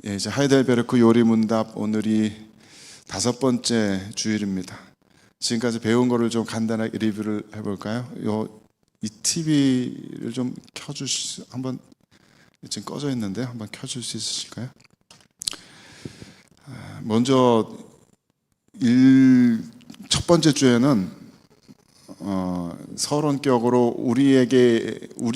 이제 하이델베르크 요리문답 오늘이 5번째 주일입니다. 지금까지 배운 거를 좀 간단하게 리뷰를 해볼까요? 이 TV를 좀 한번 지금 꺼져 있는데 한번 켜줄 수 있으실까요? 먼저 첫 번째 주에는 서론격으로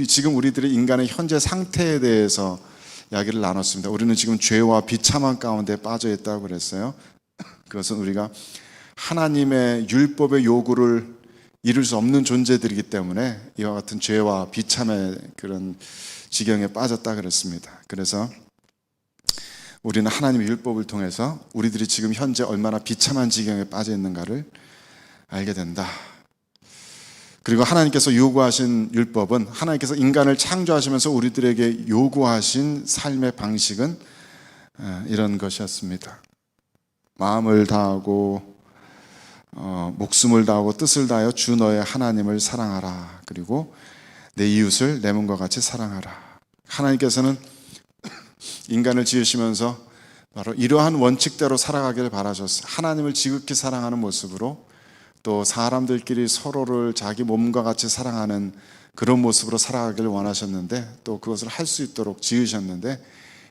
지금 우리들의 인간의 현재 상태에 대해서 이야기를 나눴습니다. 우리는 지금 죄와 비참한 가운데 빠져 있다고 그랬어요. 그것은 우리가 하나님의 율법의 요구를 이룰 수 없는 존재들이기 때문에 이와 같은 죄와 비참의 그런 지경에 빠졌다 그랬습니다. 그래서 우리는 하나님의 율법을 통해서 우리들이 지금 현재 얼마나 비참한 지경에 빠져 있는가를 알게 된다. 그리고 하나님께서 요구하신 율법은, 하나님께서 인간을 창조하시면서 우리들에게 요구하신 삶의 방식은 이런 것이었습니다. 마음을 다하고 목숨을 다하고 뜻을 다하여 주 너의 하나님을 사랑하라. 그리고 내 이웃을 내 몸과 같이 사랑하라. 하나님께서는 인간을 지으시면서 바로 이러한 원칙대로 살아가기를 바라셨어요. 하나님을 지극히 사랑하는 모습으로, 또 사람들끼리 서로를 자기 몸과 같이 사랑하는 그런 모습으로 살아가기를 원하셨는데, 또 그것을 할 수 있도록 지으셨는데,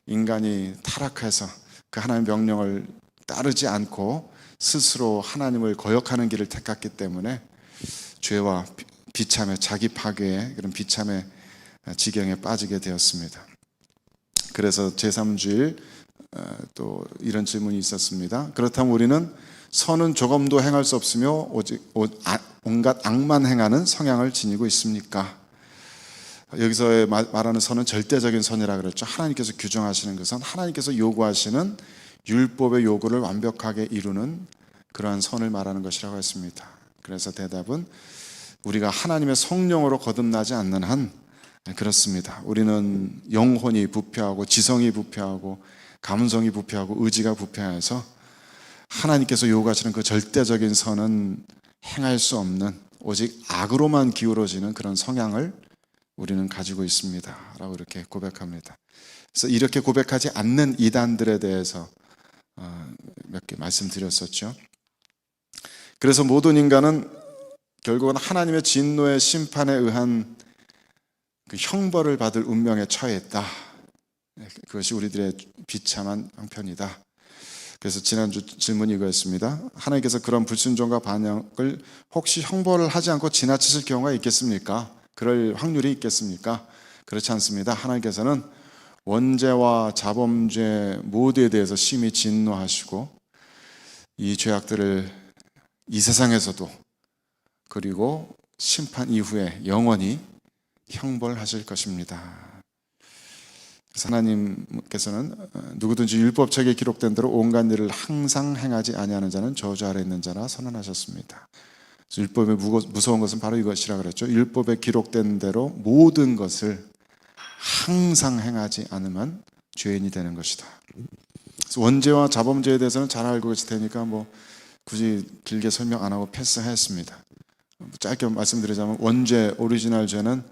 인간이 타락해서 그 하나님의 명령을 따르지 않고 스스로 하나님을 거역하는 길을 택했기 때문에 죄와 비참의, 자기 파괴의 그런 비참의 지경에 빠지게 되었습니다. 그래서 제3주일 또 이런 질문이 있었습니다. 그렇다면 우리는 선은 조금도 행할 수 없으며 오직 온갖 악만 행하는 성향을 지니고 있습니까? 여기서 말하는 선은 절대적인 선이라 그랬죠. 하나님께서 규정하시는 그 선, 하나님께서 요구하시는 율법의 요구를 완벽하게 이루는 그러한 선을 말하는 것이라고 했습니다. 그래서 대답은 우리가 하나님의 성령으로 거듭나지 않는 한 그렇습니다. 우리는 영혼이 부패하고 지성이 부패하고 감성이 부패하고 의지가 부패해서 하나님께서 요구하시는 그 절대적인 선은 행할 수 없는, 오직 악으로만 기울어지는 그런 성향을 우리는 가지고 있습니다 라고 이렇게 고백합니다. 그래서 이렇게 고백하지 않는 이단들에 대해서 몇 개 말씀드렸었죠. 그래서 모든 인간은 결국은 하나님의 진노의 심판에 의한 그 형벌을 받을 운명에 처했다. 그것이 우리들의 비참한 형편이다. 그래서 지난주 질문이 이거였습니다. 하나님께서 그런 불순종과 반역을 혹시 형벌을 하지 않고 지나치실 경우가 있겠습니까? 그럴 확률이 있겠습니까? 그렇지 않습니다. 하나님께서는 원죄와 자범죄 모두에 대해서 심히 진노하시고 이 죄악들을 이 세상에서도 그리고 심판 이후에 영원히 형벌하실 것입니다. 그래서 하나님께서는 누구든지 율법책에 기록된 대로 온갖 일을 항상 행하지 아니하는 자는 저주 아래 있는 자라 선언하셨습니다. 율법의 무서운 것은 바로 이것이라 그랬죠. 율법에 기록된 대로 모든 것을 항상 행하지 않으면 죄인이 되는 것이다. 그래서 원죄와 자범죄에 대해서는 잘 알고 계실 테니까 굳이 길게 설명 안 하고 패스했습니다. 짧게 말씀드리자면 원죄, 오리지널 죄는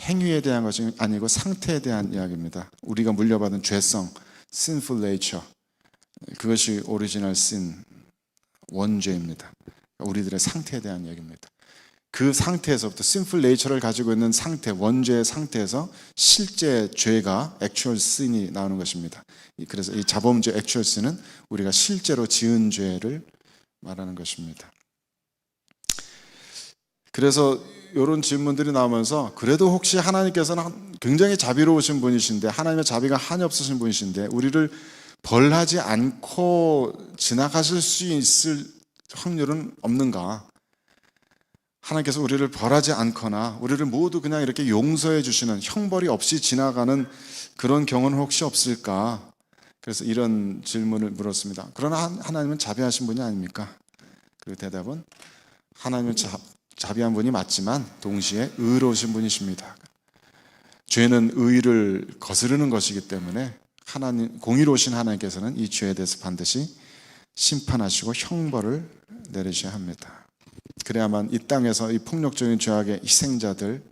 행위에 대한 것이 아니고 상태에 대한 이야기입니다. 우리가 물려받은 죄성, sinful nature, 그것이 오리지널 sin, 원죄입니다. 우리들의 상태에 대한 이야기입니다. 그 상태에서부터 sinful nature를 가지고 있는 상태, 원죄의 상태에서 실제 죄가 actual sin이 나오는 것입니다. 그래서 이 자범죄 actual sin은 우리가 실제로 지은 죄를 말하는 것입니다. 그래서 이런 질문들이 나오면서, 그래도 혹시 하나님께서는 굉장히 자비로우신 분이신데, 하나님의 자비가 한이 없으신 분이신데 우리를 벌하지 않고 지나가실 수 있을 확률은 없는가? 하나님께서 우리를 벌하지 않거나 우리를 모두 그냥 이렇게 용서해 주시는, 형벌이 없이 지나가는 그런 경우는 혹시 없을까? 그래서 이런 질문을 물었습니다. 그러나 하나님은 자비하신 분이 아닙니까? 그 대답은 하나님은 자비한 분이 맞지만 동시에 의로우신 분이십니다. 죄는 의를 거스르는 것이기 때문에 공의로우신 하나님께서는 이 죄에 대해서 반드시 심판하시고 형벌을 내리셔야 합니다. 그래야만 이 땅에서 이 폭력적인 죄악의 희생자들,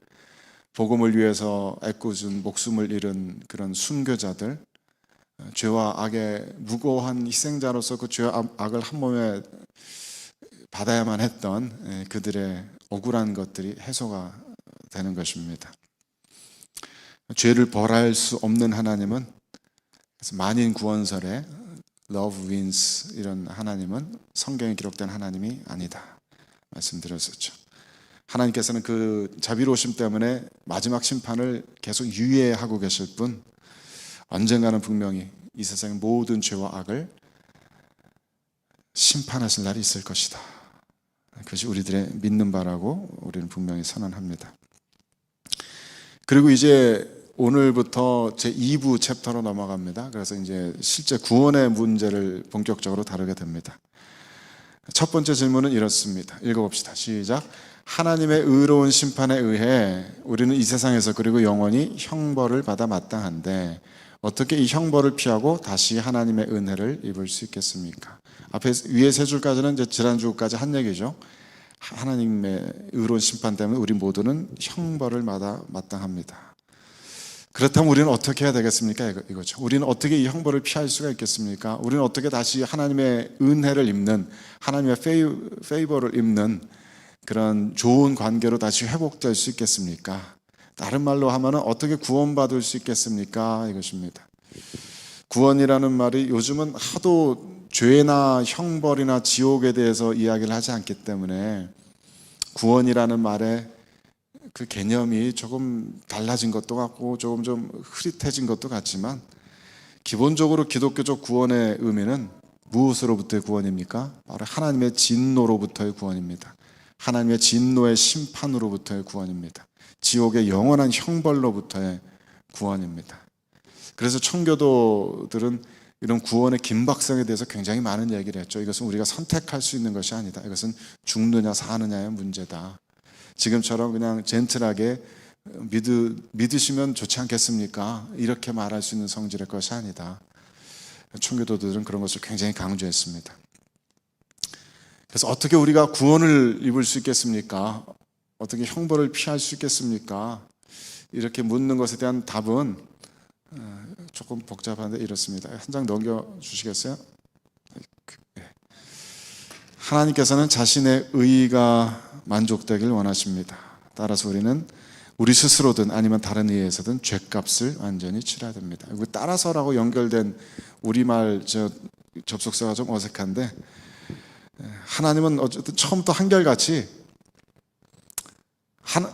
복음을 위해서 애꿎은 목숨을 잃은 그런 순교자들, 죄와 악의 무고한 희생자로서 그 죄와 악을 한 몸에 받아야만 했던 그들의 억울한 것들이 해소가 되는 것입니다. 죄를 벌할 수 없는 하나님은, 그래서 만인 구원설에 Love wins 이런 하나님은 성경에 기록된 하나님이 아니다 말씀드렸었죠. 하나님께서는 그 자비로우심 때문에 마지막 심판을 계속 유예하고 계실 뿐 언젠가는 분명히 이 세상의 모든 죄와 악을 심판하실 날이 있을 것이다. 그것이 우리들의 믿는 바라고 우리는 분명히 선언합니다. 그리고 이제 오늘부터 제 2부 챕터로 넘어갑니다. 그래서 이제 실제 구원의 문제를 본격적으로 다루게 됩니다. 첫 번째 질문은 이렇습니다. 읽어봅시다. 시작. 하나님의 의로운 심판에 의해 우리는 이 세상에서 그리고 영원히 형벌을 받아 마땅한데 어떻게 이 형벌을 피하고 다시 하나님의 은혜를 입을 수 있겠습니까? 앞에 위에 세 줄까지는 이제 지난주까지 한 얘기죠. 하나님의 의로운 심판 때문에 우리 모두는 형벌을 받아 마땅합니다. 그렇다면 우리는 어떻게 해야 되겠습니까? 이거죠. 우리는 어떻게 이 형벌을 피할 수가 있겠습니까? 우리는 어떻게 다시 하나님의 은혜를 입는, 하나님의 페이버를 입는 그런 좋은 관계로 다시 회복될 수 있겠습니까? 다른 말로 하면은 어떻게 구원받을 수 있겠습니까? 이것입니다. 구원이라는 말이 요즘은 하도 죄나 형벌이나 지옥에 대해서 이야기를 하지 않기 때문에 구원이라는 말에 그 개념이 조금 달라진 것도 같고 조금 좀 흐릿해진 것도 같지만 기본적으로 기독교적 구원의 의미는 무엇으로부터의 구원입니까? 바로 하나님의 진노로부터의 구원입니다. 하나님의 진노의 심판으로부터의 구원입니다. 지옥의 영원한 형벌로부터의 구원입니다. 그래서 청교도들은 이런 구원의 긴박성에 대해서 굉장히 많은 얘기를 했죠. 이것은 우리가 선택할 수 있는 것이 아니다. 이것은 죽느냐 사느냐의 문제다. 지금처럼 그냥 젠틀하게 믿으시면 좋지 않겠습니까? 이렇게 말할 수 있는 성질의 것이 아니다. 청교도들은 그런 것을 굉장히 강조했습니다. 그래서 어떻게 우리가 구원을 입을 수 있겠습니까? 어떻게 형벌을 피할 수 있겠습니까? 이렇게 묻는 것에 대한 답은 조금 복잡한데 이렇습니다. 한 장 넘겨주시겠어요? 하나님께서는 자신의 의가 만족되길 원하십니다. 따라서 우리는 우리 스스로든 아니면 다른 의에서든 죄값을 완전히 치러야 됩니다. 따라서라고 연결된 우리말 접속사가 좀 어색한데 하나님은 어쨌든 처음부터 한결같이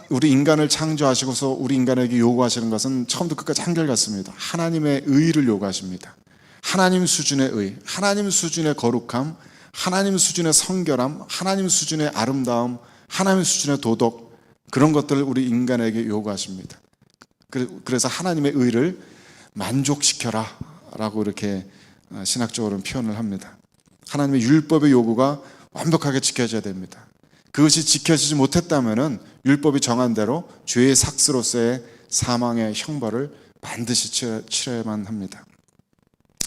우리 인간을 창조하시고서 우리 인간에게 요구하시는 것은 처음부터 끝까지 한결같습니다. 하나님의 의를 요구하십니다. 하나님 수준의 의, 하나님 수준의 거룩함, 하나님 수준의 성결함, 하나님 수준의 아름다움, 하나님 수준의 도덕, 그런 것들을 우리 인간에게 요구하십니다. 그래서 하나님의 의를 만족시켜라 라고 이렇게 신학적으로는 표현을 합니다. 하나님의 율법의 요구가 완벽하게 지켜져야 됩니다. 그것이 지켜지지 못했다면 율법이 정한 대로 죄의 삭스로서의 사망의 형벌을 반드시 치러야만 합니다.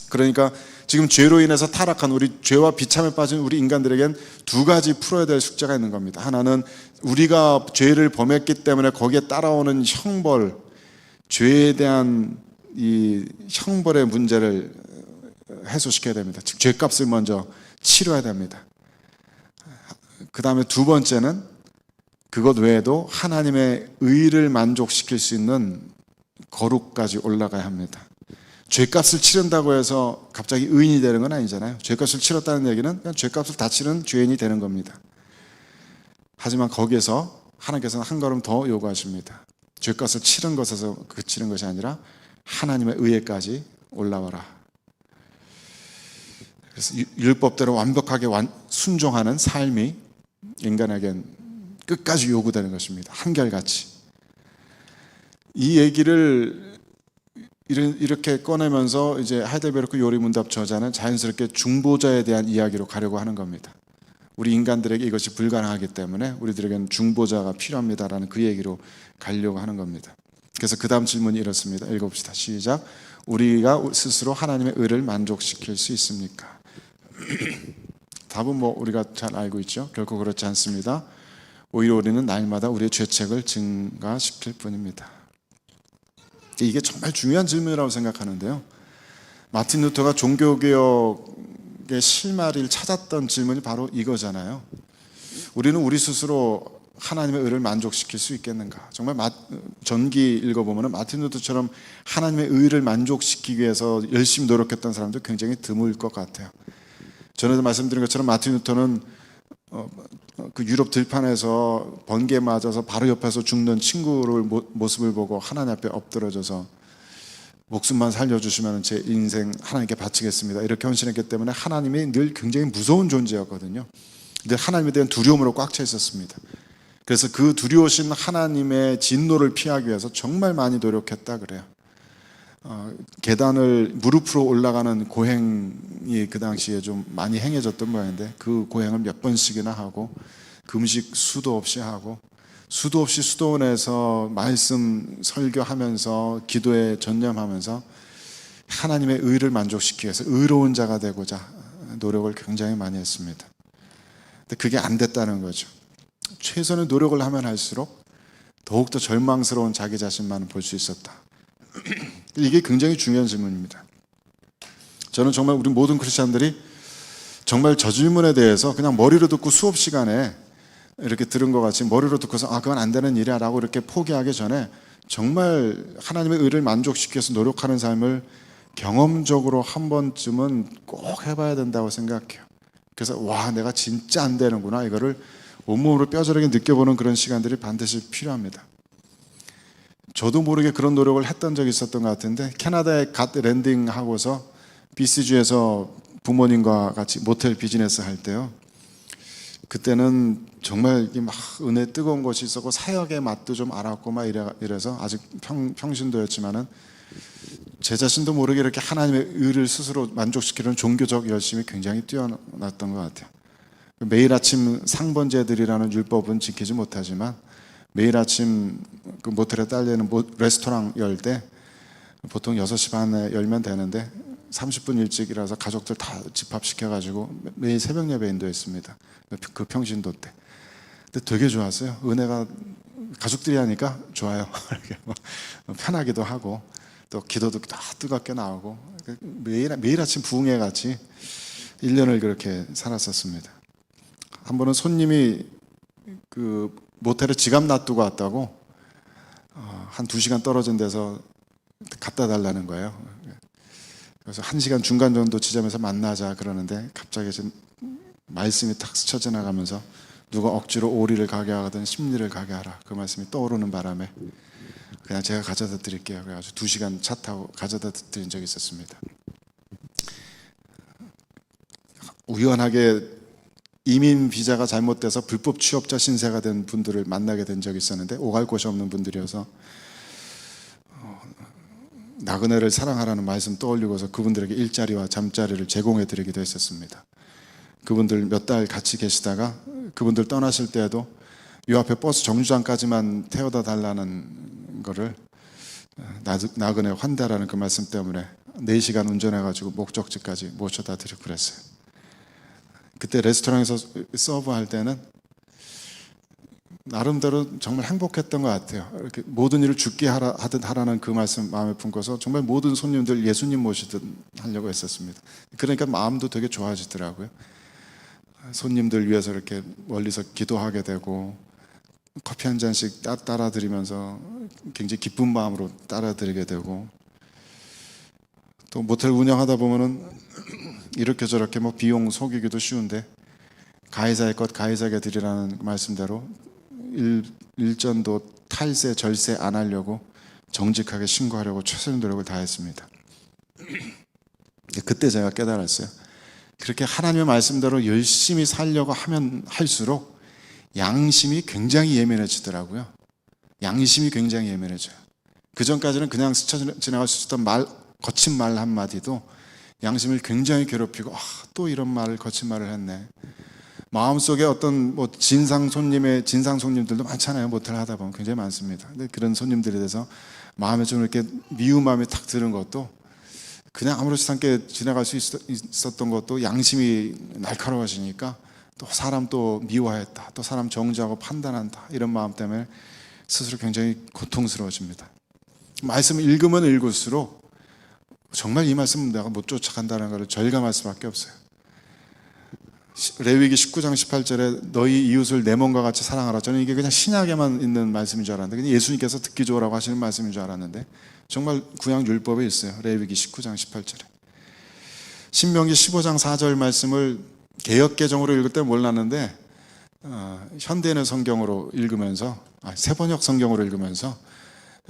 그러니까 지금 죄로 인해서 타락한 우리, 죄와 비참에 빠진 우리 인간들에겐 두 가지 풀어야 될 숙제가 있는 겁니다. 하나는 우리가 죄를 범했기 때문에 거기에 따라오는 형벌, 죄에 대한 이 형벌의 문제를 해소시켜야 됩니다. 즉 죄값을 먼저 치러야 됩니다. 그 다음에 두 번째는 그것 외에도 하나님의 의를 만족시킬 수 있는 거룩까지 올라가야 합니다. 죄값을 치른다고 해서 갑자기 의인이 되는 건 아니잖아요. 죄값을 치렀다는 얘기는 그냥 죄값을 다 치른 죄인이 되는 겁니다. 하지만 거기에서 하나님께서는 한 걸음 더 요구하십니다. 죄값을 치른 것에서 그치는 것이 아니라 하나님의 의에까지 올라와라. 그래서 율법대로 완벽하게 순종하는 삶이 인간에겐 끝까지 요구되는 것입니다. 한결같이. 이 얘기를 이렇게 꺼내면서 이제 하이델베르크 요리문답 저자는 자연스럽게 중보자에 대한 이야기로 가려고 하는 겁니다. 우리 인간들에게 이것이 불가능하기 때문에 우리들에게는 중보자가 필요합니다라는 그 얘기로 가려고 하는 겁니다. 그래서 그 다음 질문이 이렇습니다. 읽어봅시다. 시작. 우리가 스스로 하나님의 의를 만족시킬 수 있습니까? 답은 우리가 잘 알고 있죠. 결코 그렇지 않습니다. 오히려 우리는 날마다 우리의 죄책을 증가시킬 뿐입니다. 이게 정말 중요한 질문이라고 생각하는데요. 마틴 루터가 종교개혁의 실마리를 찾았던 질문이 바로 이거잖아요. 우리는 우리 스스로 하나님의 의를 만족시킬 수 있겠는가? 정말 전기 읽어보면 마틴 루터처럼 하나님의 의를 만족시키기 위해서 열심히 노력했던 사람도 굉장히 드물 것 같아요. 전에도 말씀드린 것처럼 마틴 루터는 그 유럽 들판에서 번개에 맞아서 바로 옆에서 죽는 친구를 모습을 보고 하나님 앞에 엎드러져서 목숨만 살려주시면 제 인생 하나님께 바치겠습니다, 이렇게 헌신했기 때문에 하나님이 늘 굉장히 무서운 존재였거든요. 늘 하나님에 대한 두려움으로 꽉 차 있었습니다. 그래서 그 두려우신 하나님의 진노를 피하기 위해서 정말 많이 노력했다 그래요. 계단을 무릎으로 올라가는 고행이 그 당시에 좀 많이 행해졌던 모양인데 그 고행을 몇 번씩이나 하고 금식 수도 없이 하고 수도 없이 수도원에서 말씀 설교하면서 기도에 전념하면서 하나님의 의를 만족시키기 위해서 의로운 자가 되고자 노력을 굉장히 많이 했습니다. 근데 그게 안 됐다는 거죠. 최선의 노력을 하면 할수록 더욱더 절망스러운 자기 자신만 볼 수 있었다. 이게 굉장히 중요한 질문입니다. 저는 정말 우리 모든 크리스찬들이 정말 저 질문에 대해서 그냥 머리로 듣고 수업 시간에 이렇게 들은 것 같이 머리로 듣고서 그건 안 되는 일이야 라고 이렇게 포기하기 전에 정말 하나님의 의를 만족시키기 위해서 노력하는 삶을 경험적으로 한 번쯤은 꼭 해봐야 된다고 생각해요. 그래서 와, 내가 진짜 안 되는구나, 이거를 온몸으로 뼈저리게 느껴보는 그런 시간들이 반드시 필요합니다. 저도 모르게 그런 노력을 했던 적이 있었던 것 같은데, 캐나다에 갓 랜딩하고서 BC주에서 부모님과 같이 모텔 비즈니스 할 때요, 그때는 정말 막 은혜 뜨거운 것이 있었고 사역의 맛도 좀 알았고 막 이래서 아직 평신도였지만은 제 자신도 모르게 이렇게 하나님의 의를 스스로 만족시키는 종교적 열심이 굉장히 뛰어났던 것 같아요. 매일 아침 상번제들이라는 율법은 지키지 못하지만 매일 아침 그 모텔에 딸리는 레스토랑 열 때 보통 6시 반에 열면 되는데 30분 일찍 일어나서 가족들 다 집합시켜가지고 매일 새벽 예배 인도했습니다. 그 평신도 때. 근데 되게 좋았어요. 은혜가 가족들이 하니까 좋아요. 편하기도 하고 또 기도도 다 뜨겁게 나오고 매일 아침 부흥회 같이 1년을 그렇게 살았었습니다. 한 번은 손님이 그 모텔에 지갑 놔두고 왔다고 한 2시간 떨어진 데서 갖다 달라는 거예요. 그래서 1시간 중간 정도 지점에서 만나자 그러는데 갑자기 말씀이 탁 스쳐 지나가면서 누가 억지로 오리를 가게 하든 심리를 가게 하라, 그 말씀이 떠오르는 바람에 그냥 제가 가져다 드릴게요. 그래가지고 2시간 차 타고 가져다 드린 적이 있었습니다. 우연하게 이민 비자가 잘못돼서 불법 취업자 신세가 된 분들을 만나게 된 적이 있었는데 오갈 곳이 없는 분들이어서 나그네를 사랑하라는 말씀 떠올리고서 그분들에게 일자리와 잠자리를 제공해 드리기도 했었습니다. 그분들 몇 달 같이 계시다가 그분들 떠나실 때에도 요 앞에 버스 정류장까지만 태워다 달라는 거를 나그네 환대라는 그 말씀 때문에 4시간 운전해가지고 목적지까지 모셔다 드리고 그랬어요. 그때 레스토랑에서 서브할 때는 나름대로 정말 행복했던 것 같아요. 이렇게 모든 일을 죽게 하듯 하라는 그 말씀 마음에 품고서 정말 모든 손님들 예수님 모시듯 하려고 했었습니다. 그러니까 마음도 되게 좋아지더라고요. 손님들 위해서 이렇게 멀리서 기도하게 되고 커피 한 잔씩 따라 드리면서 굉장히 기쁜 마음으로 따라 드리게 되고, 또 모텔 운영하다 보면은 이렇게 저렇게 뭐 비용 속이기도 쉬운데 가해자의 것 가해자에게 드리라는 말씀대로 일전도 탈세 절세 안 하려고 정직하게 신고하려고 최선의 노력을 다했습니다. 그때 제가 깨달았어요. 그렇게 하나님의 말씀대로 열심히 살려고 하면 할수록 양심이 굉장히 예민해지더라고요. 양심이 굉장히 예민해져요. 그 전까지는 그냥 스쳐 지나갈 수 있었던 거친 말 한마디도 양심을 굉장히 괴롭히고 또 이런 말을 거친 말을 했네. 마음속에 어떤 뭐 진상 손님들도 많잖아요. 모텔 하다 보면 굉장히 많습니다. 근데 그런 손님들에 대해서 마음에 좀 이렇게 미운 마음이 탁 드는 것도 그냥 아무렇지 않게 지나갈 수 있었던 것도 양심이 날카로워지니까 또 사람 또 미워했다, 또 사람 정죄하고 판단한다, 이런 마음 때문에 스스로 굉장히 고통스러워집니다. 말씀을 읽으면 읽을수록 정말 이 말씀은 내가 못 쫓아간다는 것을 절감할 수밖에 없어요. 레위기 19장 18절에 너희 이웃을 내 몸과 같이 사랑하라. 저는 이게 그냥 신약에만 있는 말씀인 줄 알았는데, 그냥 예수님께서 듣기 좋으라고 하시는 말씀인 줄 알았는데 정말 구약 율법에 있어요. 레위기 19장 18절에. 신명기 15장 4절 말씀을 개역개정으로 읽을 때 몰랐는데 현대인의 성경으로 읽으면서 새번역 성경으로 읽으면서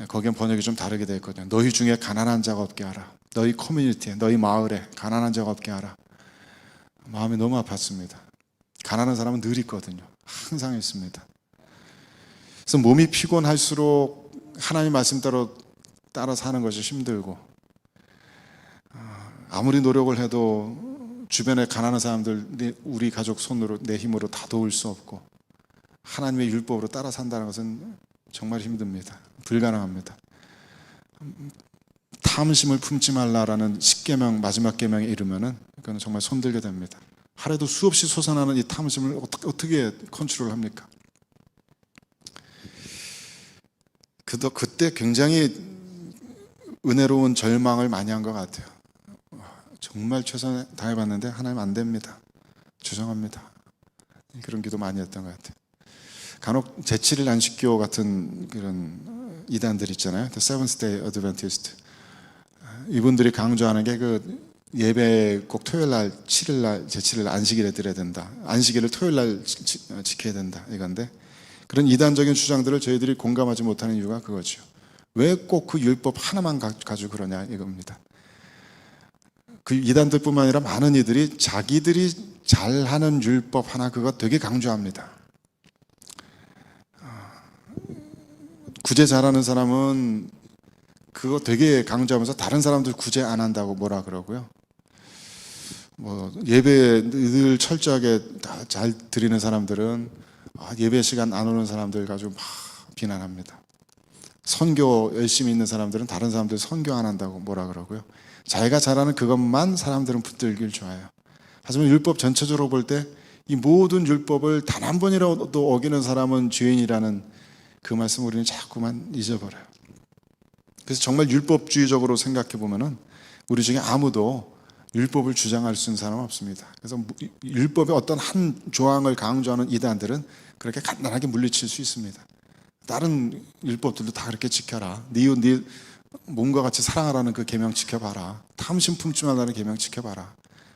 거기엔 번역이 좀 다르게 되어 있거든요. 너희 중에 가난한 자가 없게 하라. 너희 커뮤니티에, 너희 마을에 가난한 자가 없게 하라. 마음이 너무 아팠습니다. 가난한 사람은 늘 있거든요. 항상 있습니다. 그래서 몸이 피곤할수록 하나님 말씀대로 따라 사는 것이 힘들고, 아무리 노력을 해도 주변에 가난한 사람들 우리 가족 손으로 내 힘으로 다 도울 수 없고, 하나님의 율법으로 따라 산다는 것은 정말 힘듭니다. 불가능합니다. 탐심을 품지 말라라는 10계명 마지막 계명에 이르면은 그건 정말 손들게 됩니다. 하루에도 수없이 솟아나는 이 탐심을 어떻게 컨트롤합니까? 그때 굉장히 은혜로운 절망을 많이 한 것 같아요. 정말 최선을 다해봤는데 하나님 안 됩니다. 죄송합니다. 그런 기도 많이 했던 것 같아요. 간혹 제7일 안식교 같은 그런 이단들 있잖아요. The Seventh Day Adventist. 이분들이 강조하는 게 그 예배 꼭 토요일 날, 7일 날, 제7일 안식일에 드려야 된다. 안식일을 토요일 날 지켜야 된다. 이건데 그런 이단적인 주장들을 저희들이 공감하지 못하는 이유가 그거죠. 왜 꼭 그 율법 하나만 가지고 그러냐 이겁니다. 그 이단들뿐만 아니라 많은 이들이 자기들이 잘하는 율법 하나 그거 되게 강조합니다. 구제 잘하는 사람은 그거 되게 강조하면서 다른 사람들 구제 안 한다고 뭐라 그러고요. 예배 늘 철저하게 잘 드리는 사람들은 예배 시간 안 오는 사람들 가지고 막 비난합니다. 선교 열심히 있는 사람들은 다른 사람들 선교 안 한다고 뭐라 그러고요. 자기가 잘하는 그것만 사람들은 붙들길 좋아해요. 하지만 율법 전체적으로 볼 때 이 모든 율법을 단 한 번이라도 어기는 사람은 죄인이라는 그 말씀을 우리는 자꾸만 잊어버려요. 그래서 정말 율법주의적으로 생각해 보면은 우리 중에 아무도 율법을 주장할 수 있는 사람은 없습니다. 그래서 율법의 어떤 한 조항을 강조하는 이단들은 그렇게 간단하게 물리칠 수 있습니다. 다른 율법들도 다 그렇게 지켜라. 네 몸과 같이 사랑하라는 그 계명 지켜봐라. 탐심 품지 말라는 계명 지켜봐라.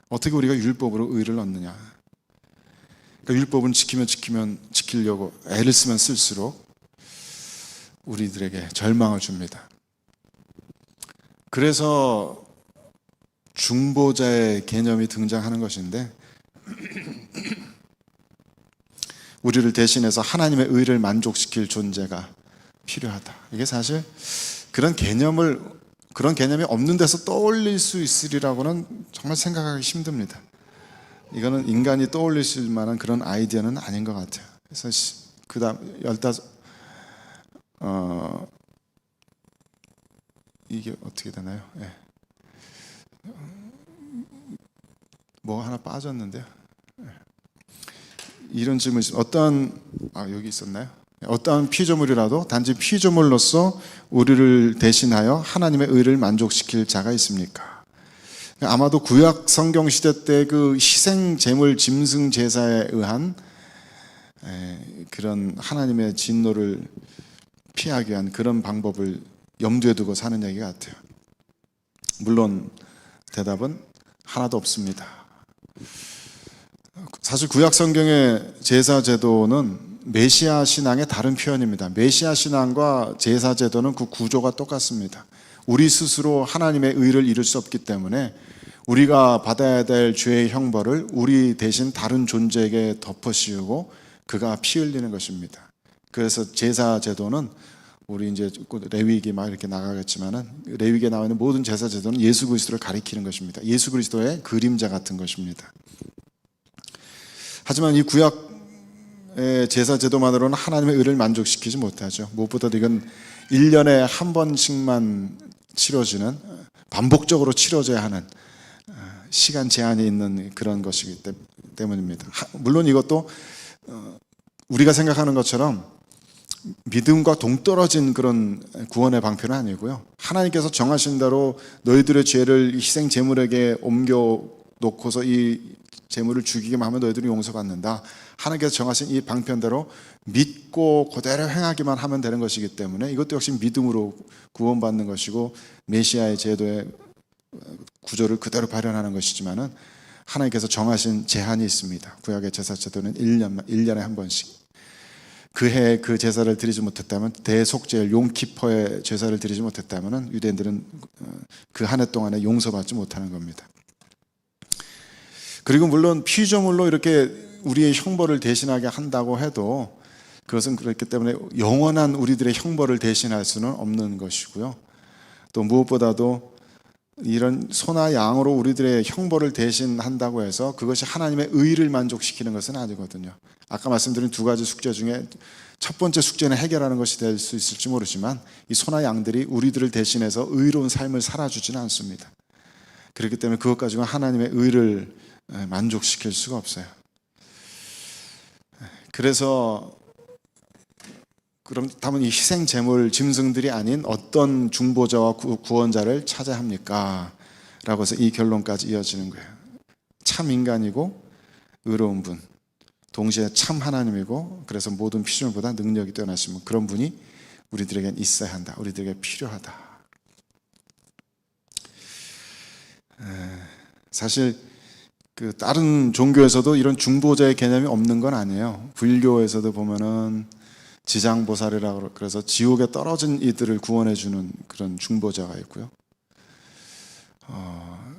어떻게 우리가 율법으로 의를 얻느냐. 그러니까 율법은 지키려고 애를 쓰면 쓸수록 우리들에게 절망을 줍니다. 그래서 중보자의 개념이 등장하는 것인데 우리를 대신해서 하나님의 의를 만족시킬 존재가 필요하다. 이게 사실 그런 개념이 없는 데서 떠올릴 수 있으리라고는 정말 생각하기 힘듭니다. 이거는 인간이 떠올릴 수 있을 만한 그런 아이디어는 아닌 것 같아요. 그래서 그다음 15 이게 어떻게 되나요? 네. 뭐 하나 빠졌는데요. 이런 질문이 여기 있었나요? 어떠한 피조물이라도 단지 피조물로서 우리를 대신하여 하나님의 의를 만족시킬 자가 있습니까? 아마도 구약 성경 시대 때 그 희생 제물 짐승 제사에 의한 그런 하나님의 진노를 피하기 위한 그런 방법을 염두에 두고 사는 얘기 같아요. 물론 대답은 하나도 없습니다. 사실 구약 성경의 제사 제도는 메시아 신앙의 다른 표현입니다. 메시아 신앙과 제사 제도는 그 구조가 똑같습니다. 우리 스스로 하나님의 의를 이룰 수 없기 때문에 우리가 받아야 될 죄의 형벌을 우리 대신 다른 존재에게 덮어씌우고 그가 피 흘리는 것입니다. 그래서 제사 제도는 우리 이제 레위기 막 이렇게 나가겠지만은 레위기에 나와 있는 모든 제사 제도는 예수 그리스도를 가리키는 것입니다. 예수 그리스도의 그림자 같은 것입니다. 하지만 이 구약의 제사 제도만으로는 하나님의 의를 만족시키지 못하죠. 무엇보다도 이건 1년에 한 번씩만 치러지는, 반복적으로 치러져야 하는 시간 제한이 있는 그런 것이기 때문입니다. 물론 이것도 우리가 생각하는 것처럼 믿음과 동떨어진 그런 구원의 방편은 아니고요. 하나님께서 정하신 대로 너희들의 죄를 희생 제물에게 옮겨 놓고서 이 제물을 죽이기만 하면 너희들이 용서받는다. 하나님께서 정하신 이 방편대로 믿고 그대로 행하기만 하면 되는 것이기 때문에 이것도 역시 믿음으로 구원받는 것이고 메시아의 제도의 구조를 그대로 발현하는 것이지만은 하나님께서 정하신 제한이 있습니다. 구약의 제사 제도는 1년에 한 번씩. 그 해에 그 제사를 드리지 못했다면, 대속죄일 용키퍼의 제사를 드리지 못했다면 유대인들은 그 한 해 동안에 용서받지 못하는 겁니다. 그리고 물론 피조물로 이렇게 우리의 형벌을 대신하게 한다고 해도 그것은 그렇기 때문에 영원한 우리들의 형벌을 대신할 수는 없는 것이고요. 또 무엇보다도 이런 소나 양으로 우리들의 형벌을 대신한다고 해서 그것이 하나님의 의를 만족시키는 것은 아니거든요. 아까 말씀드린 두 가지 숙제 중에 첫 번째 숙제는 해결하는 것이 될 수 있을지 모르지만 이 소나 양들이 우리들을 대신해서 의로운 삶을 살아주지는 않습니다. 그렇기 때문에 그것 가지고 하나님의 의를 만족시킬 수가 없어요. 그래서 그렇다면 이 희생 제물 짐승들이 아닌 어떤 중보자와 구원자를 찾아야 합니까? 라고 해서 이 결론까지 이어지는 거예요. 참 인간이고 의로운 분, 동시에 참 하나님이고 그래서 모든 피조물보다 능력이 뛰어나신 분, 그런 분이 우리들에겐 있어야 한다. 우리들에게 필요하다. 사실 그 다른 종교에서도 이런 중보자의 개념이 없는 건 아니에요. 불교에서도 보면은 지장보살이라고 그래서 지옥에 떨어진 이들을 구원해주는 그런 중보자가 있고요.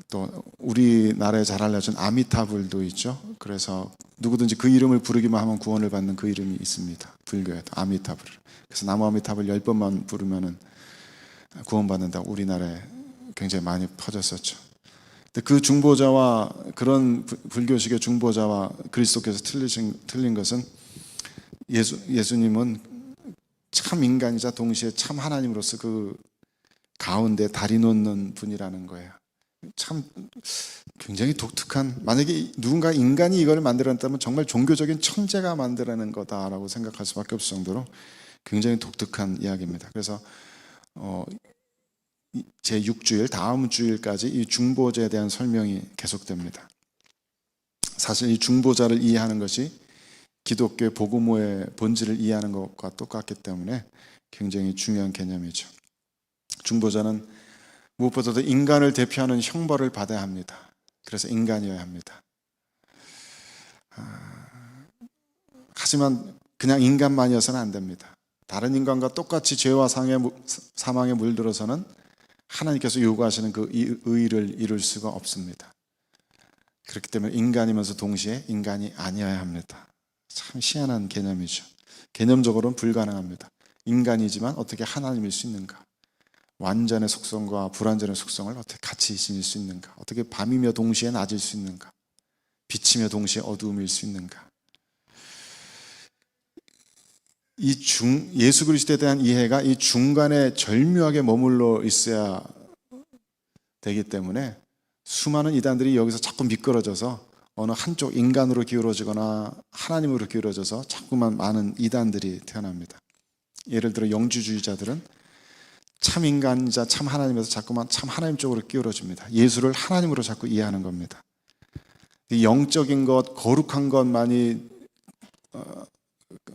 또 우리나라에 잘 알려진 아미타불도 있죠. 그래서 누구든지 그 이름을 부르기만 하면 구원을 받는 그 이름이 있습니다. 불교에도 아미타불. 그래서 나무 아미타불 10번만 부르면은 구원받는다고 우리나라에 굉장히 많이 퍼졌었죠. 근데 그 중보자와 그런 불교식의 중보자와 그리스도께서 틀린 것은 예수님은 참 인간이자 동시에 참 하나님으로서 그 가운데 다리 놓는 분이라는 거예요. 참 굉장히 독특한, 만약에 누군가 인간이 이걸 만들어냈다면 정말 종교적인 천재가 만들어낸 거다라고 생각할 수밖에 없을 정도로 굉장히 독특한 이야기입니다. 그래서 제6주일 다음 주일까지 이 중보자에 대한 설명이 계속됩니다. 사실 이 중보자를 이해하는 것이 기독교의 복음호의 본질을 이해하는 것과 똑같기 때문에 굉장히 중요한 개념이죠. 중보자는 무엇보다도 인간을 대표하는 형벌을 받아야 합니다. 그래서 인간이어야 합니다. 하지만 그냥 인간만이어서는 안 됩니다. 다른 인간과 똑같이 죄와 사망에 물들어서는 하나님께서 요구하시는 그 의를 이룰 수가 없습니다. 그렇기 때문에 인간이면서 동시에 인간이 아니어야 합니다. 참 희한한 개념이죠. 개념적으로는 불가능합니다. 인간이지만 어떻게 하나님일 수 있는가? 완전의 속성과 불완전의 속성을 어떻게 같이 지닐 수 있는가? 어떻게 밤이며 동시에 낮일 수 있는가? 빛이며 동시에 어두움일 수 있는가? 예수 그리스도에 대한 이해가 이 중간에 절묘하게 머물러 있어야 되기 때문에 수많은 이단들이 여기서 자꾸 미끄러져서 어느 한쪽 인간으로 기울어지거나 하나님으로 기울어져서 자꾸만 많은 이단들이 태어납니다. 예를 들어 영주주의자들은 참 인간이자 참 하나님에서 자꾸만 참 하나님 쪽으로 기울어집니다. 예수를 하나님으로 자꾸 이해하는 겁니다. 영적인 것, 거룩한 것만이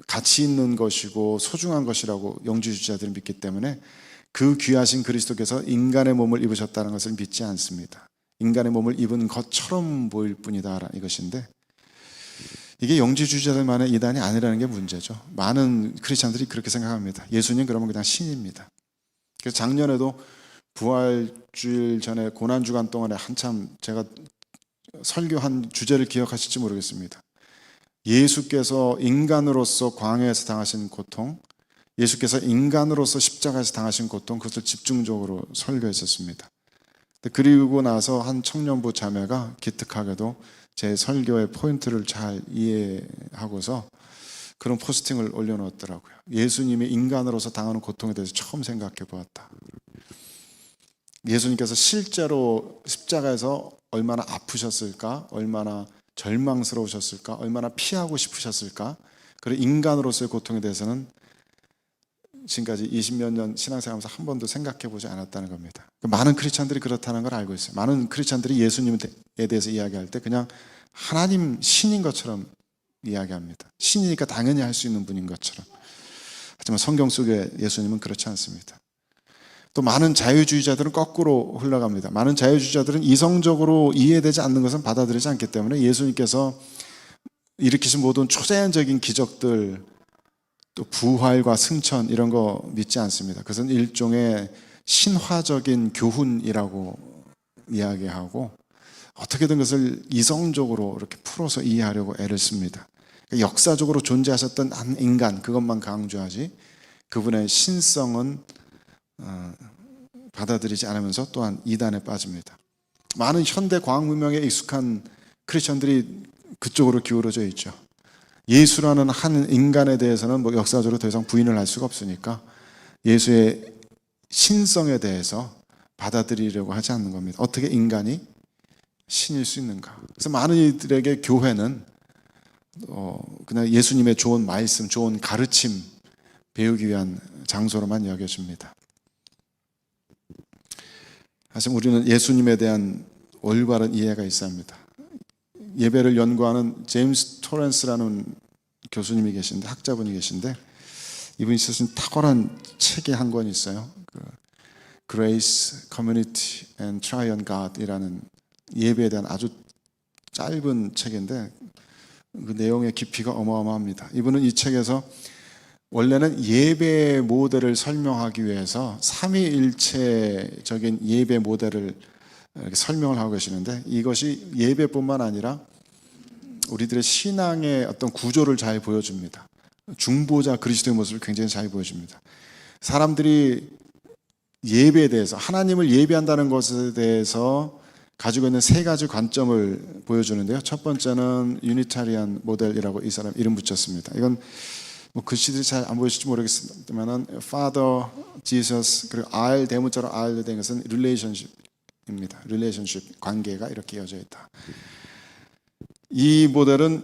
가치 있는 것이고 소중한 것이라고 영주주의자들은 믿기 때문에 그 귀하신 그리스도께서 인간의 몸을 입으셨다는 것을 믿지 않습니다. 인간의 몸을 입은 것처럼 보일 뿐이다 이것인데, 이게 영주주의자들만의 이단이 아니라는 게 문제죠. 많은 크리스찬들이 그렇게 생각합니다. 예수님 그러면 그냥 신입니다. 그래서 작년에도 부활주일 전에 고난주간 동안에 한참 제가 설교한 주제를 기억하실지 모르겠습니다. 예수께서 인간으로서 광야에서 당하신 고통, 예수께서 인간으로서 십자가에서 당하신 고통, 그것을 집중적으로 설교했었습니다. 그리고 나서 한 청년부 자매가 기특하게도 제 설교의 포인트를 잘 이해하고서 그런 포스팅을 올려놓았더라고요. 예수님이 인간으로서 당하는 고통에 대해서 처음 생각해 보았다. 예수님께서 실제로 십자가에서 얼마나 아프셨을까, 얼마나 절망스러우셨을까, 얼마나 피하고 싶으셨을까. 그리고 인간으로서의 고통에 대해서는 지금까지 20몇 년 신앙생활하면서 한 번도 생각해 보지 않았다는 겁니다. 많은 크리스찬들이 그렇다는 걸 알고 있어요. 많은 크리스찬들이 예수님에 대해서 이야기할 때 그냥 하나님 신인 것처럼 이야기합니다. 신이니까 당연히 할 수 있는 분인 것처럼. 하지만 성경 속에 예수님은 그렇지 않습니다. 또 많은 자유주의자들은 거꾸로 흘러갑니다. 많은 자유주의자들은 이성적으로 이해되지 않는 것은 받아들이지 않기 때문에 예수님께서 일으키신 모든 초자연적인 기적들, 또 부활과 승천 이런 거 믿지 않습니다. 그것은 일종의 신화적인 교훈이라고 이야기하고 어떻게든 그것을 이성적으로 이렇게 풀어서 이해하려고 애를 씁니다. 역사적으로 존재하셨던 한 인간 그것만 강조하지 그분의 신성은 받아들이지 않으면서 또한 이단에 빠집니다. 많은 현대 과학 문명에 익숙한 크리스천들이 그쪽으로 기울어져 있죠. 예수라는 한 인간에 대해서는 뭐 역사적으로 더 이상 부인을 할 수가 없으니까 예수의 신성에 대해서 받아들이려고 하지 않는 겁니다. 어떻게 인간이 신일 수 있는가? 그래서 많은 이들에게 교회는 그냥 예수님의 좋은 말씀, 좋은 가르침 배우기 위한 장소로만 여겨집니다. 사실 우리는 예수님에 대한 올바른 이해가 있어야 합니다. 예배를 연구하는 제임스 토렌스라는 교수님이 계신데, 학자분이 계신데, 이분이 쓰신 탁월한 책이 한 권 있어요. Grace, Community and Triune God이라는 예배에 대한 아주 짧은 책인데 그 내용의 깊이가 어마어마합니다. 이분은 이 책에서 원래는 예배 모델을 설명하기 위해서 삼위일체적인 예배 모델을 이렇게 설명을 하고 계시는데 이것이 예배뿐만 아니라 우리들의 신앙의 어떤 구조를 잘 보여줍니다. 중보자 그리스도의 모습을 굉장히 잘 보여줍니다. 사람들이 예배에 대해서 하나님을 예배한다는 것에 대해서 가지고 있는 세 가지 관점을 보여주는데요. 첫 번째는 유니타리안 모델이라고 이 사람 이름 붙였습니다. 이건 뭐 글씨들이 잘 안 보이실지 모르겠지만은 Father, Jesus 그리고 R 대문자로 R로 된 것은 relationship입니다. relationship 관계가 이렇게 이어져 있다. 이 모델은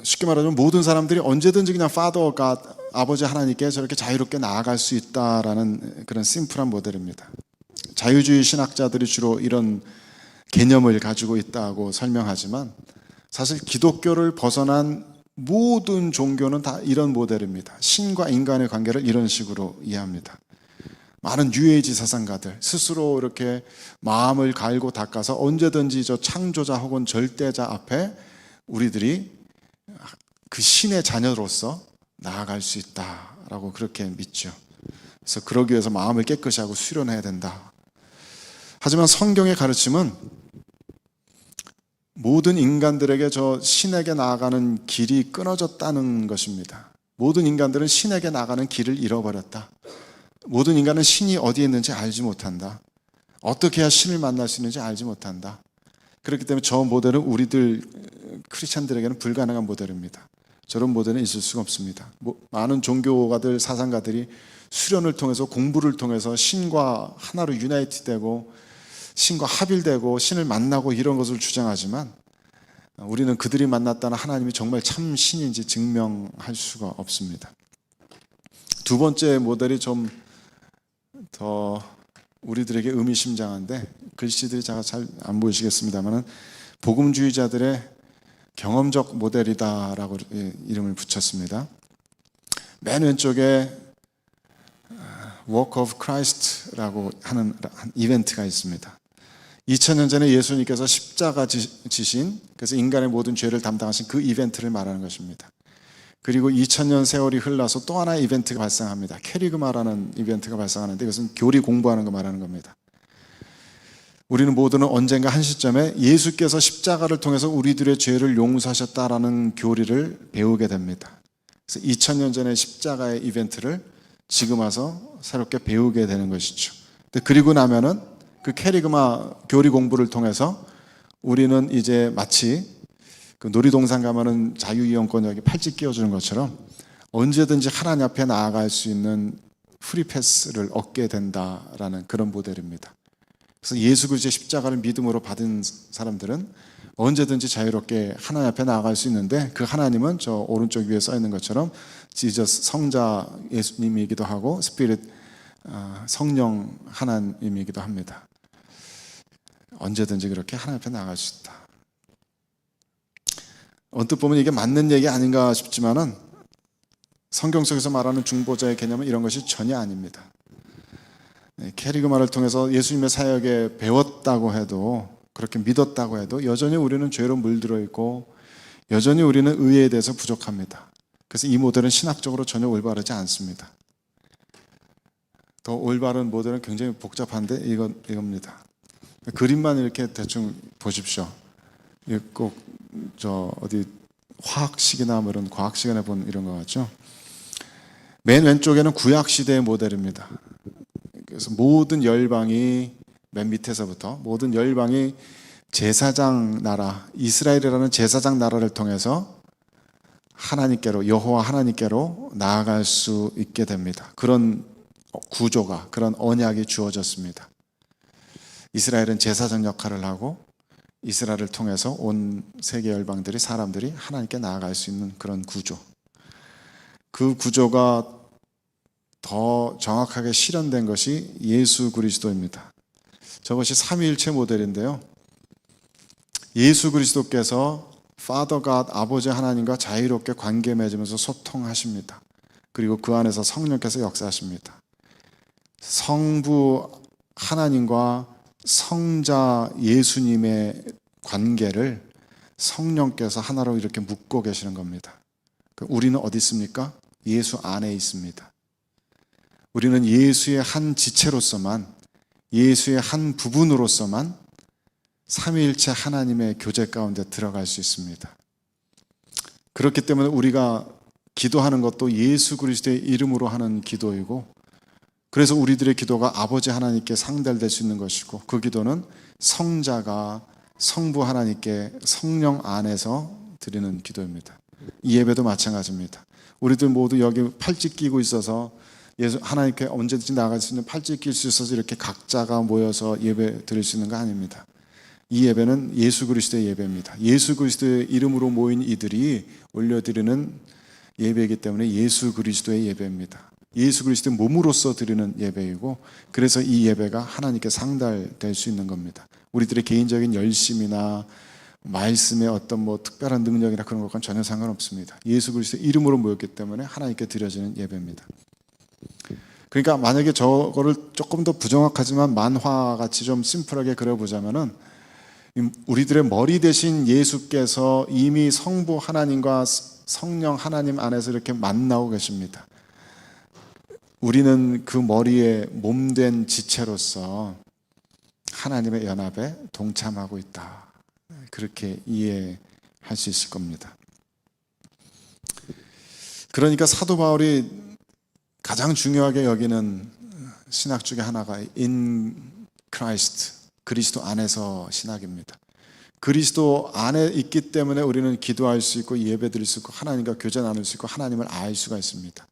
쉽게 말하면 모든 사람들이 언제든지 그냥 Father God 아버지 하나님께 저렇게 자유롭게 나아갈 수 있다라는 그런 심플한 모델입니다. 자유주의 신학자들이 주로 이런 개념을 가지고 있다고 설명하지만 사실 기독교를 벗어난 모든 종교는 다 이런 모델입니다. 신과 인간의 관계를 이런 식으로 이해합니다. 많은 뉴에이지 사상가들 스스로 이렇게 마음을 갈고 닦아서 언제든지 저 창조자 혹은 절대자 앞에 우리들이 그 신의 자녀로서 나아갈 수 있다라고 그렇게 믿죠. 그래서 그러기 위해서 마음을 깨끗이 하고 수련해야 된다. 하지만 성경의 가르침은 모든 인간들에게 저 신에게 나아가는 길이 끊어졌다는 것입니다. 모든 인간들은 신에게 나가는 길을 잃어버렸다. 모든 인간은 신이 어디에 있는지 알지 못한다. 어떻게 해야 신을 만날 수 있는지 알지 못한다. 그렇기 때문에 저 모델은 우리들 크리스찬들에게는 불가능한 모델입니다. 저런 모델은 있을 수가 없습니다. 많은 종교가들, 사상가들이 수련을 통해서 공부를 통해서 신과 하나로 유나이트되고 신과 합일되고 신을 만나고 이런 것을 주장하지만 우리는 그들이 만났다는 하나님이 정말 참 신인지 증명할 수가 없습니다. 두 번째 모델이 좀 더 우리들에게 의미심장한데 글씨들이 잘 안 보이시겠습니다만 복음주의자들의 경험적 모델이다라고 이름을 붙였습니다. 맨 왼쪽에 Walk of Christ라고 하는 이벤트가 있습니다. 2000년 전에 예수님께서 십자가 지신 그래서 인간의 모든 죄를 담당하신 그 이벤트를 말하는 것입니다. 그리고 2000년 세월이 흘러서 또 하나의 이벤트가 발생합니다. 캐리그마라는 이벤트가 발생하는데 이것은 교리 공부하는 거 말하는 겁니다. 우리는 모두는 언젠가 한 시점에 예수께서 십자가를 통해서 우리들의 죄를 용서하셨다라는 교리를 배우게 됩니다. 그래서 2000년 전의 십자가의 이벤트를 지금 와서 새롭게 배우게 되는 것이죠. 그리고 나면은 그 캐리그마 교리 공부를 통해서 우리는 이제 마치 그 놀이동산 가면은 자유이용권 여기 팔찌 끼워주는 것처럼 언제든지 하나님 앞에 나아갈 수 있는 프리패스를 얻게 된다라는 그런 모델입니다. 그래서 예수 그리스도의 십자가를 믿음으로 받은 사람들은 언제든지 자유롭게 하나님 앞에 나아갈 수 있는데, 그 하나님은 저 오른쪽 위에 써 있는 것처럼 지저스 성자 예수님이기도 하고 스피릿 성령 하나님이기도 합니다. 언제든지 그렇게 하나님 앞에 나아갈 수 있다. 언뜻 보면 이게 맞는 얘기 아닌가 싶지만은 성경 속에서 말하는 중보자의 개념은 이런 것이 전혀 아닙니다. 캐리그마를 통해서 예수님의 사역에 배웠다고 해도, 그렇게 믿었다고 해도 여전히 우리는 죄로 물들어 있고 여전히 우리는 의에 대해서 부족합니다. 그래서 이 모델은 신학적으로 전혀 올바르지 않습니다. 더 올바른 모델은 굉장히 복잡한데 이겁니다. 그림만 이렇게 대충 보십시오. 꼭 어디 화학식이나 뭐 이런 과학 시간에 본 이런 거 같죠? 맨 왼쪽에는 구약 시대의 모델입니다. 그래서 모든 열방이, 맨 밑에서부터 모든 열방이 제사장 나라, 이스라엘이라는 제사장 나라를 통해서 하나님께로, 여호와 하나님께로 나아갈 수 있게 됩니다. 그런 구조가, 그런 언약이 주어졌습니다. 이스라엘은 제사장 역할을 하고 이스라엘을 통해서 온 세계 열방들이, 사람들이 하나님께 나아갈 수 있는 그런 구조. 그 구조가 더 정확하게 실현된 것이 예수 그리스도입니다. 저것이 삼위일체 모델인데요. 예수 그리스도께서 Father God, 아버지 하나님과 자유롭게 관계 맺으면서 소통하십니다. 그리고 그 안에서 성령께서 역사하십니다. 성부 하나님과 성자 예수님의 관계를 성령께서 하나로 이렇게 묶고 계시는 겁니다. 우리는 어디 있습니까? 예수 안에 있습니다. 우리는 예수의 한 지체로서만, 예수의 한 부분으로서만 삼위일체 하나님의 교제 가운데 들어갈 수 있습니다. 그렇기 때문에 우리가 기도하는 것도 예수 그리스도의 이름으로 하는 기도이고, 그래서 우리들의 기도가 아버지 하나님께 상달될 수 있는 것이고, 그 기도는 성자가 성부 하나님께 성령 안에서 드리는 기도입니다. 이 예배도 마찬가지입니다. 우리들 모두 여기 팔찌 끼고 있어서 예수 하나님께 언제든지 나아갈 수 있는 팔찌 낄 수 있어서 이렇게 각자가 모여서 예배 드릴 수 있는 거 아닙니다. 이 예배는 예수 그리스도의 예배입니다. 예수 그리스도의 이름으로 모인 이들이 올려드리는 예배이기 때문에 예수 그리스도의 예배입니다. 예수 그리스도의 몸으로서 드리는 예배이고, 그래서 이 예배가 하나님께 상달될 수 있는 겁니다. 우리들의 개인적인 열심이나 말씀의 어떤 특별한 능력이나 그런 것과는 전혀 상관없습니다. 예수 그리스도의 이름으로 모였기 때문에 하나님께 드려지는 예배입니다. 그러니까 만약에 저거를 조금 더 부정확하지만 만화같이 좀 심플하게 그려보자면은, 우리들의 머리 대신 예수께서 이미 성부 하나님과 성령 하나님 안에서 이렇게 만나고 계십니다. 우리는 그 머리에 몸된 지체로서 하나님의 연합에 동참하고 있다. 그렇게 이해할 수 있을 겁니다. 그러니까 사도 바울이 가장 중요하게 여기는 신학 중에 하나가 in Christ, 그리스도 안에서 신학입니다. 그리스도 안에 있기 때문에 우리는 기도할 수 있고 예배드릴 수 있고 하나님과 교제 나눌 수 있고 하나님을 알 수가 있습니다.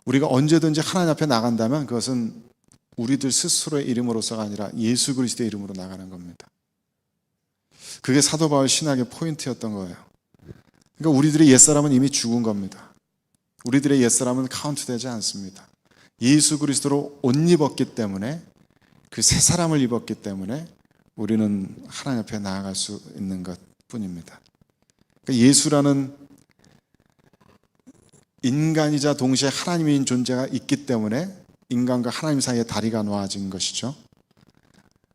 우리가 언제든지 하나님 앞에 나간다면 그것은 우리들 스스로의 이름으로서가 아니라 예수 그리스도의 이름으로 나가는 겁니다. 그게 사도 바울 신학의 포인트였던 거예요. 그러니까 우리들의 옛사람은 이미 죽은 겁니다. 우리들의 옛사람은 카운트되지 않습니다. 예수 그리스도로 옷 입었기 때문에, 그 새 사람을 입었기 때문에 우리는 하나님 앞에 나아갈 수 있는 것뿐입니다. 그러니까 예수라는 인간이자 동시에 하나님인 존재가 있기 때문에 인간과 하나님 사이에 다리가 놓아진 것이죠.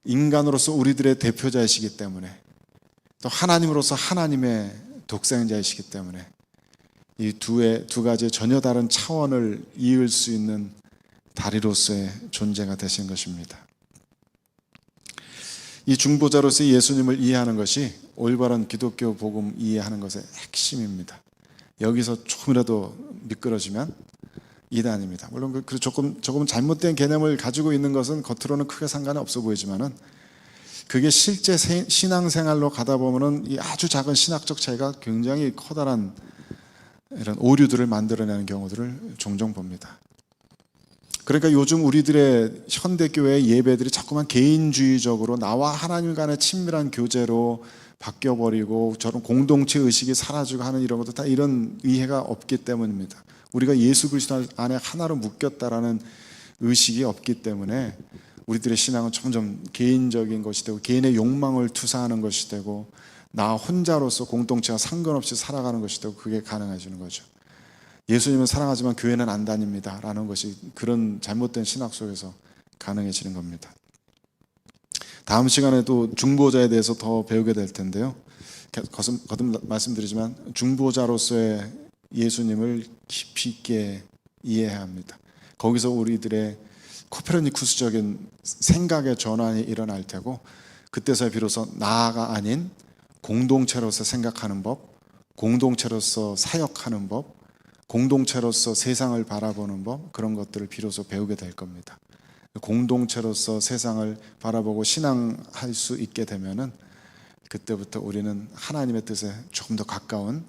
인간으로서 우리들의 대표자이시기 때문에, 또 하나님으로서 하나님의 독생자이시기 때문에 이 두 가지의 전혀 다른 차원을 이을 수 있는 다리로서의 존재가 되신 것입니다. 이 중보자로서의 예수님을 이해하는 것이 올바른 기독교 복음 이해하는 것의 핵심입니다. 여기서 조금이라도 미끄러지면 이단입니다. 물론 조금 잘못된 개념을 가지고 있는 것은 겉으로는 크게 상관이 없어 보이지만은, 그게 실제 신앙생활로 가다 보면은 이 아주 작은 신학적 차이가 굉장히 커다란 이런 오류들을 만들어내는 경우들을 종종 봅니다. 그러니까 요즘 우리들의 현대교회 예배들이 자꾸만 개인주의적으로 나와 하나님 간의 친밀한 교제로 바뀌어버리고 저런 공동체 의식이 사라지고 하는 이런 것도 다 이런 이해가 없기 때문입니다. 우리가 예수 그리스도 안에 하나로 묶였다라는 의식이 없기 때문에 우리들의 신앙은 점점 개인적인 것이 되고 개인의 욕망을 투사하는 것이 되고 나 혼자로서 공동체와 상관없이 살아가는 것이 되고 그게 가능해지는 거죠. 예수님은 사랑하지만 교회는 안 다닙니다 라는 것이 그런 잘못된 신학 속에서 가능해지는 겁니다. 다음 시간에도 중보자에 대해서 더 배우게 될 텐데요, 거듭 말씀드리지만 중보자로서의 예수님을 깊이 있게 이해해야 합니다. 거기서 우리들의 코페르니쿠스적인 생각의 전환이 일어날 테고 그때서야 비로소 나가 아닌 공동체로서 생각하는 법, 공동체로서 사역하는 법, 공동체로서 세상을 바라보는 법, 그런 것들을 비로소 배우게 될 겁니다. 공동체로서 세상을 바라보고 신앙할 수 있게 되면은 그때부터 우리는 하나님의 뜻에 조금 더 가까운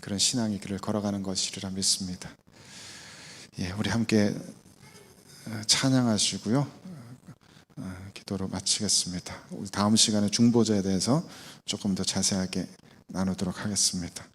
그런 신앙의 길을 걸어가는 것이리라 믿습니다. 우리 함께 찬양하시고요, 기도로 마치겠습니다. 우리 다음 시간에 중보자에 대해서 조금 더 자세하게 나누도록 하겠습니다.